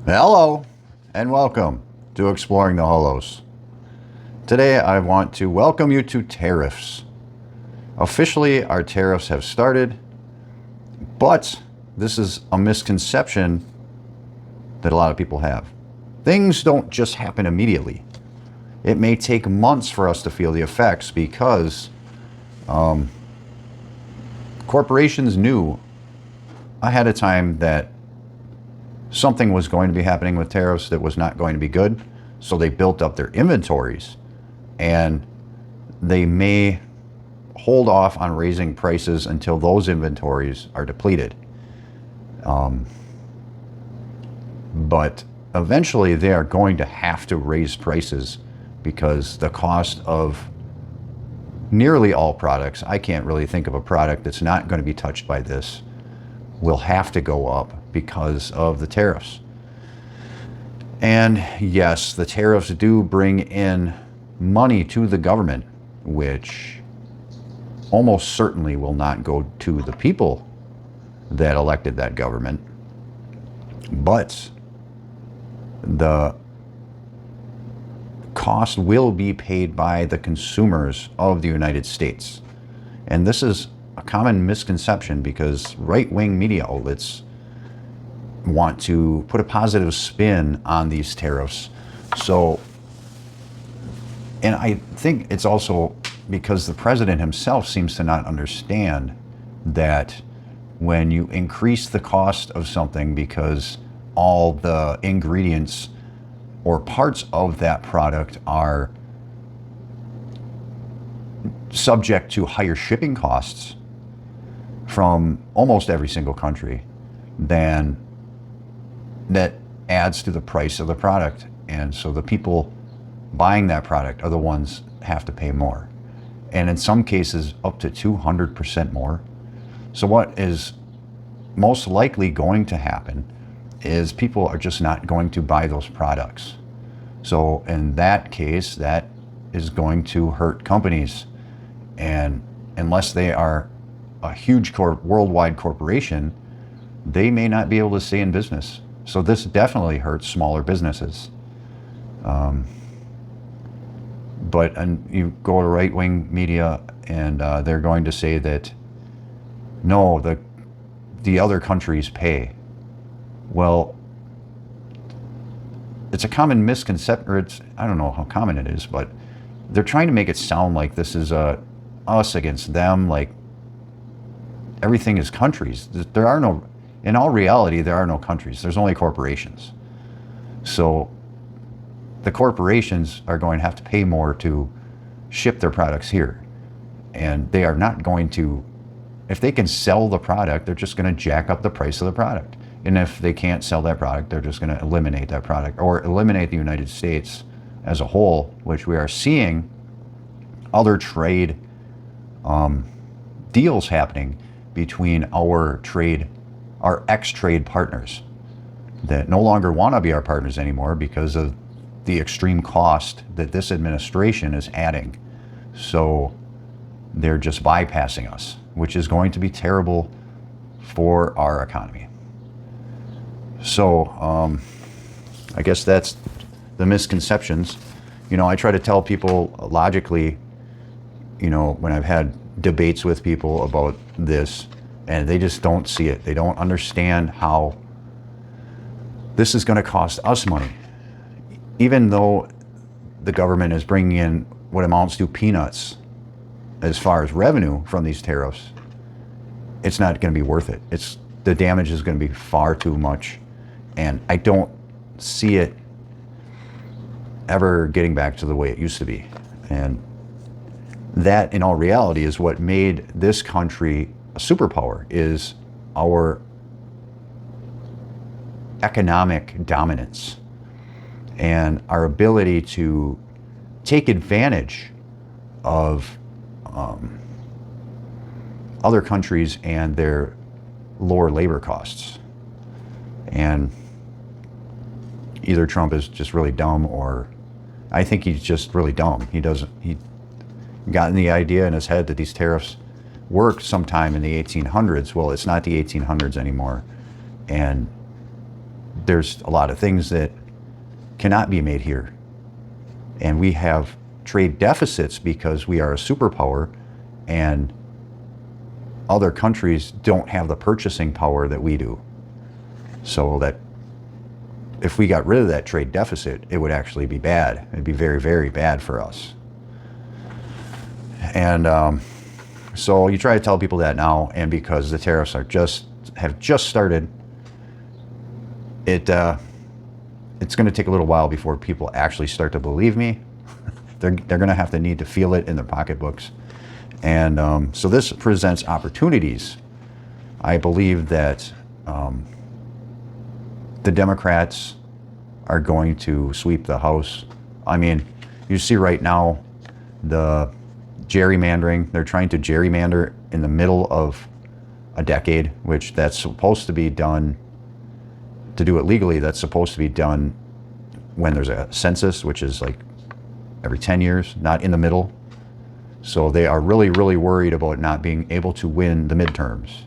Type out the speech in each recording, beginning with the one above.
Hello and welcome to Exploring the Hollows. Today I want to welcome you to tariffs. Officially, our tariffs have started, but this is a misconception that a lot of people have. Things don't just happen immediately. It may take months for us to feel the effects because corporations knew ahead of time that something was going to be happening with tariffs that was not going to be good. So they built up their inventories, and they may hold off on raising prices until those inventories are depleted. But eventually they are going to have to raise prices because the cost of nearly all products, I can't really think of a product that's not going to be touched by this, will have to go up because of the tariffs. And yes, the tariffs do bring in money to the government, which almost certainly will not go to the people that elected that government, but the cost will be paid by the consumers of the United States. And this is a common misconception because right-wing media outlets want to put a positive spin on these tariffs. So, and I think it's also because the president himself seems to not understand that when you increase the cost of something because all the ingredients or parts of that product are subject to higher shipping costs from almost every single country, then that adds to the price of the product. And so the people buying that product are the ones have to pay more. And in some cases, up to 200% more. So what is most likely going to happen is people are just not going to buy those products. So in that case, that is going to hurt companies. And unless they are a huge worldwide corporation, they may not be able to stay in business. So this definitely hurts smaller businesses. But you go to right-wing media and they're going to say that, no, the other countries pay. Well, it's a common misconception, or I don't know how common it is, but they're trying to make it sound like this is us against them, like everything is countries. There are no, in all reality, there are no countries. There's only corporations. So the corporations are going to have to pay more to ship their products here. And they are not going to, if they can sell the product, they're just going to jack up the price of the product. And if they can't sell that product, they're just going to eliminate that product or eliminate the United States as a whole, which we are seeing other trade deals happening between our ex-trade partners that no longer want to be our partners anymore because of the extreme cost that this administration is adding. So they're just bypassing us, which is going to be terrible for our economy. So I guess that's the misconceptions. You know, I try to tell people logically, you know, when I've had debates with people about this, and they just don't see it. They don't understand how this is going to cost us money. Even though the government is bringing in what amounts to peanuts as far as revenue from these tariffs, it's not going to be worth it. The damage is going to be far too much. And I don't see it ever getting back to the way it used to be. And that, in all reality, is what made this country a superpower, is our economic dominance and our ability to take advantage of other countries and their lower labor costs. And either Trump is just really dumb, or I think he's just really dumb. He gotten the idea in his head that these tariffs worked sometime in the 1800s. Well, it's not the 1800s anymore. And there's a lot of things that cannot be made here. And we have trade deficits because we are a superpower and other countries don't have the purchasing power that we do. So that if we got rid of that trade deficit, it would actually be bad. It'd be very, very bad for us. And so you try to tell people that now, and because the tariffs have just started, it's going to take a little while before people actually start to believe me. They're going to have to need to feel it in their pocketbooks. And so this presents opportunities. I believe that the Democrats are going to sweep the House. I mean, you see right now the gerrymandering. They're trying to gerrymander in the middle of a decade, which that's supposed to be done, to do it legally, that's supposed to be done when there's a census, which is like every 10 years, not in the middle. So they are really, really worried about not being able to win the midterms.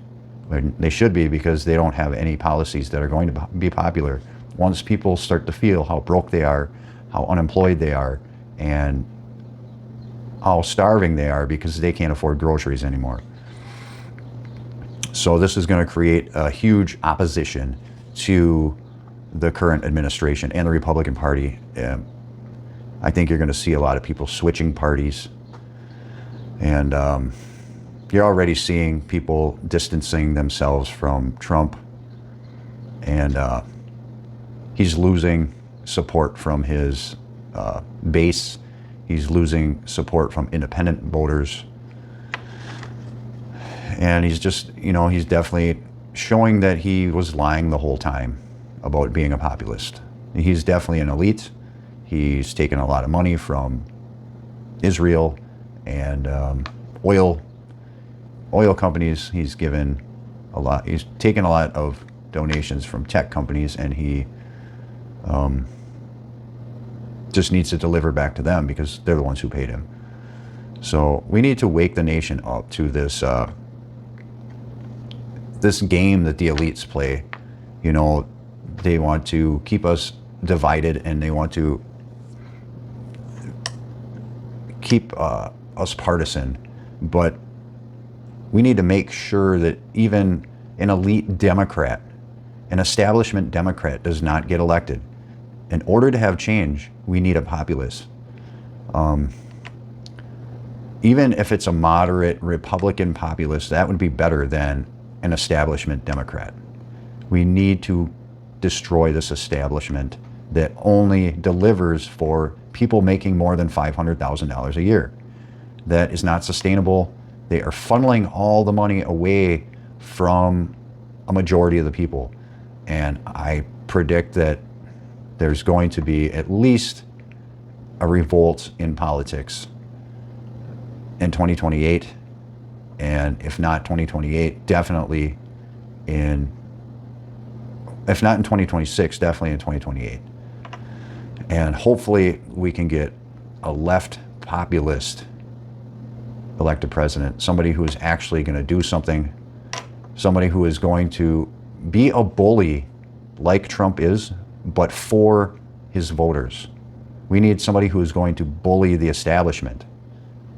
They should be, because they don't have any policies that are going to be popular. Once people start to feel how broke they are, how unemployed they are, and how starving they are because they can't afford groceries anymore. So this is going to create a huge opposition to the current administration and the Republican Party. I think you're going to see a lot of people switching parties. And you're already seeing people distancing themselves from Trump. And he's losing support from his base. He's losing support from independent voters. And he's just, he's definitely showing that he was lying the whole time about being a populist. He's definitely an elite. He's taken a lot of money from Israel and oil companies. He's given a lot. He's taken a lot of donations from tech companies, and he just needs to deliver back to them because they're the ones who paid him. So we need to wake the nation up to this this game that the elites play. They want to keep us divided, and they want to keep us partisan. But we need to make sure that even an elite Democrat, an establishment Democrat, does not get elected. In order to have change, we need a populist. Even if it's a moderate Republican populist, that would be better than an establishment Democrat. We need to destroy this establishment that only delivers for people making more than $500,000 a year. That is not sustainable. They are funneling all the money away from a majority of the people. And I predict that there's going to be at least a revolt in politics in 2028. And if not 2028, definitely if not in 2026, definitely in 2028. And hopefully we can get a left populist elected president, somebody who is actually going to do something, somebody who is going to be a bully like Trump is, but for his voters. We need somebody who is going to bully the establishment,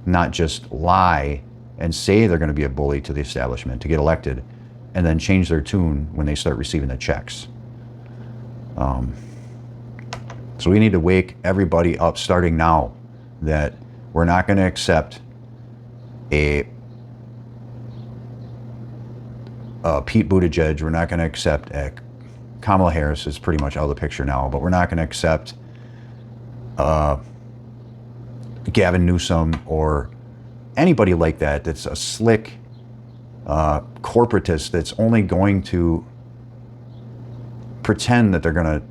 not just lie and say they're going to be a bully to the establishment to get elected, and then change their tune when they start receiving the checks. So we need to wake everybody up starting now that we're not going to accept a Pete Buttigieg. We're not going to accept Kamala Harris is pretty much out of the picture now, but we're not going to accept Gavin Newsom or anybody like that that's a slick corporatist that's only going to pretend that they're going to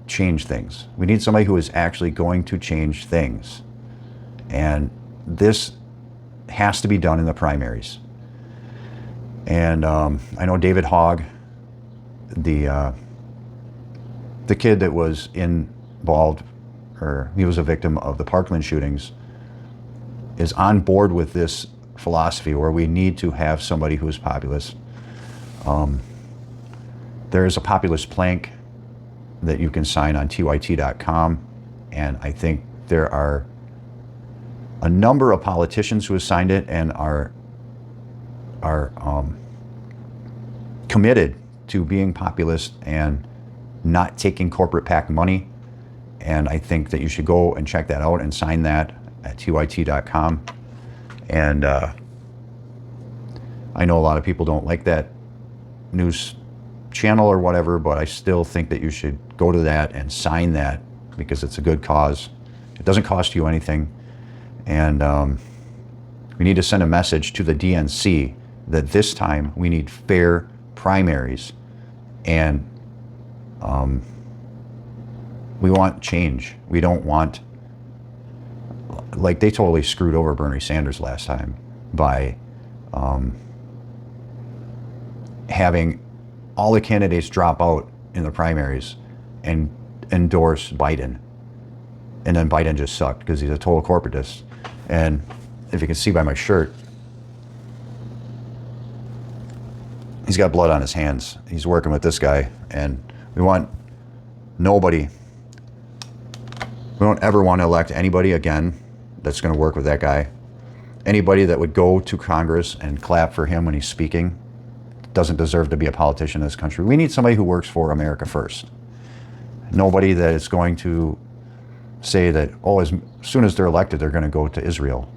change things. We need somebody who is actually going to change things. And this has to be done in the primaries. And I know David Hogg, the kid that was involved, or he was a victim of the Parkland shootings, is on board with this philosophy where we need to have somebody who is populist. There is a populist plank that you can sign on tyt.com. And I think there are a number of politicians who have signed it and are committed to being populist and not taking corporate PAC money. And I think that you should go and check that out and sign that at tyt.com. And I know a lot of people don't like that news channel or whatever, but I still think that you should go to that and sign that because it's a good cause. It doesn't cost you anything. And we need to send a message to the DNC that this time we need fair primaries, and we want change. We don't want, like, they totally screwed over Bernie Sanders last time by having all the candidates drop out in the primaries and endorse Biden. And then Biden just sucked because he's a total corporatist. And if you can see by my shirt, he's got blood on his hands. He's working with this guy, and we want nobody. We don't ever want to elect anybody again that's going to work with that guy. Anybody that would go to Congress and clap for him when he's speaking doesn't deserve to be a politician in this country. We need somebody who works for America first. Nobody that is going to say that, oh, as soon as they're elected, they're going to go to Israel.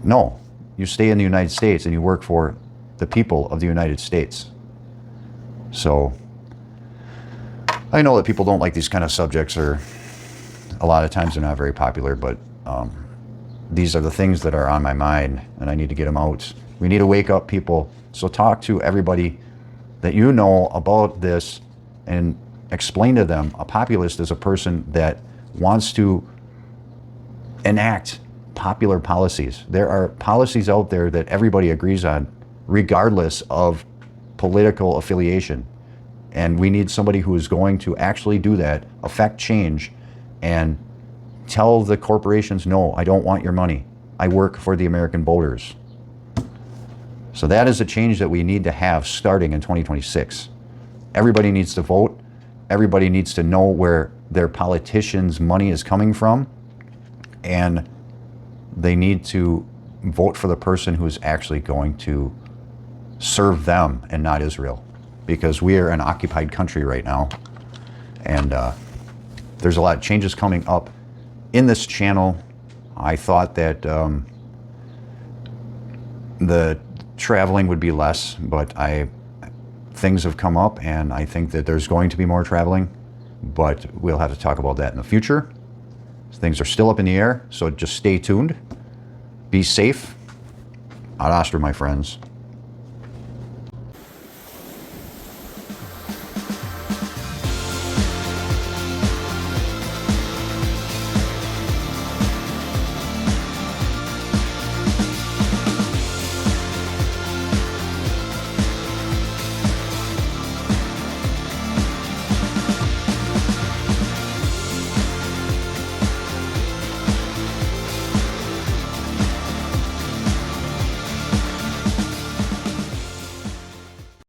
No, you stay in the United States and you work for the people of the United States. So I know that people don't like these kind of subjects, or a lot of times they're not very popular, but these are the things that are on my mind, and I need to get them out. We need to wake up people. So talk to everybody that you know about this and explain to them a populist is a person that wants to enact popular policies. There are policies out there that everybody agrees on, regardless of political affiliation. And we need somebody who is going to actually do that, affect change, and tell the corporations, no, I don't want your money. I work for the American voters. So that is a change that we need to have starting in 2026. Everybody needs to vote. Everybody needs to know where their politicians' money is coming from. And they need to vote for the person who is actually going to serve them and not Israel. Because we are an occupied country right now. And there's a lot of changes coming up in this channel. I thought that the traveling would be less, but things have come up, and I think that there's going to be more traveling, but we'll have to talk about that in the future. Things are still up in the air, so just stay tuned. Be safe. Ad Astra, my friends.